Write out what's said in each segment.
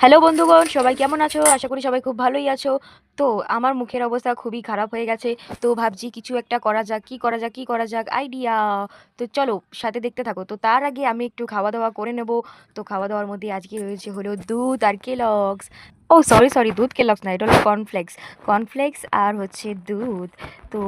Hello বন্ধুগণ, সবাই কেমন আছো? আশা করি সবাই খুব ভালোই আছো। তো আমার মুখের অবস্থা খুবই খারাপ হয়ে গেছে। তো ভাবছি কিছু একটা করা যাক, কি করা যাক, কি করা যাক, আইডিয়া। তো চলো সাথে দেখতে থাকো। তো তার আগে আমি একটু খাওয়া-দাওয়া করে নেব। তো খাওয়া-দাওয়ার মধ্যে আজকে রয়েছে হলো দুধ আর কেলগস। ও সরি, দুধ কেলগস না, এটা হলো কর্নফ্লেক্স। কর্নফ্লেক্স আর হচ্ছে দুধ। তো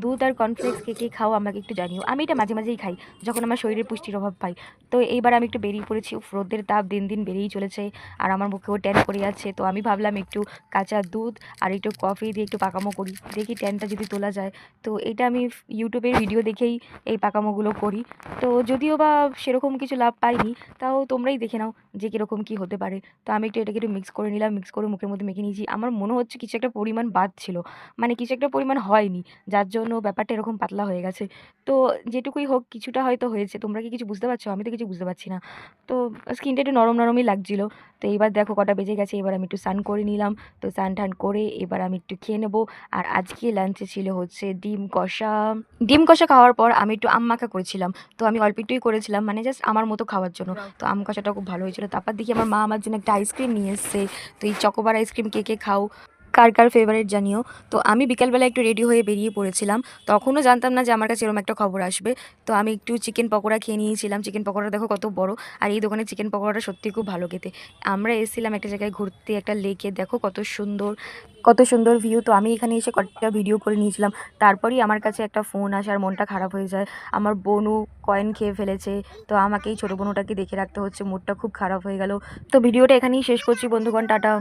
দুধ আর কর্নফ্লেক্স কে খাও আমাকে একটু জানিও। আমি এটা মাঝে মাঝেই খাই যখন আমার শরীরে পুষ্টির অভাব পাই। তো এইবার আমি একটু বেরিয়ে পড়েছি। উফ, রোদের তাপ দিন দিন বেড়েই চলেছে। আর আমার মুখেও ট্যান পড়ে যাচ্ছে। তো আমি ভাবলাম একটু কাঁচা দুধ আর একটু কফি দিয়ে একটু পাকামো করি, দেখি ট্যানটা যদি তোলা যায়। তো এটা আমি ইউটিউবের ভিডিও দেখেই এই পাকামোগুলো করি। তো যদিও বা সেরকম কিছু লাভ পাইনি, তাও তোমরাই দেখে নাও যে কীরকম কী হতে পারে। তো আমি একটু এটাকে একটু মিক্স করে নিলাম, মিক্স করে মুখের মধ্যে মেখে নিয়েছি। আমার মনে হচ্ছে কিছু একটা পরিমাণ বাদ ছিল, মানে কিছু একটা পরিমাণ হয়নি, যার জন্য ব্যাপারটা এরকম পাতলা হয়ে গেছে। তো যেটুকুই হোক কিছুটা হয়তো হয়েছে। তোমরা কি কিছু বুঝতে পারছো? আমি তো কিছু বুঝতে পারছি না। তো স্কিনটা একটু নরম নরমই লাগছিল। তো এবার দেখো কটা বেজে গেছে, এবার আমি একটু স্নান করে নিলাম। তো স্নান টান করে এবার আমি একটু খেয়ে নেবো। আর আজকে লাঞ্চে ছিল হচ্ছে ডিম কষা। ডিম কষা খাওয়ার পর আমি একটু আম মাখা করেছিলাম। তো আমি অল্প একটুই করেছিলাম, মানে জাস্ট আমার মতো খাওয়ার জন্য। তো আম কষাটা খুব ভালো হয়েছিল। তারপর দেখি আমার মা আমার জন্য একটা আইসক্রিম নিয়ে এসছে। তো এই চকোবার আইসক্রিম কে খাও, কার কার ফেভারিট জানিও। তো আমি বিকালবেলা একটু রেডি হয়ে বেরিয়ে পড়েছিলাম। তখনও জানতাম না যে আমার কাছে এরকম একটা খবর আসবে। তো আমি একটু চিকেন পকোড়া খেয়ে নিয়েছিলাম। চিকেন পকোড়া দেখো কত বড়। আর এই দোকানের চিকেন পকোড়াটা সত্যি খুব ভালো খেতে। আমরা এসেছিলাম একটা জায়গায় ঘুরতে, একটা লেকে, দেখো কত সুন্দর, কত সুন্দর ভিউ। তো আমি এখানে এসে কয়েকটা ভিডিও করে নিয়েছিলাম। তারপরেই আমার কাছে একটা ফোন আসার মনটা খারাপ হয়ে যায়। আমার বোনু কয়েন খেয়ে ফেলেছে। তো আমাকেই ছোটো বোনুটাকে দেখে রাখতে হচ্ছে, মুডটা খুব খারাপ হয়ে গেল। তো ভিডিওটা এখানেই শেষ করছি বন্ধুগণ, টাটা।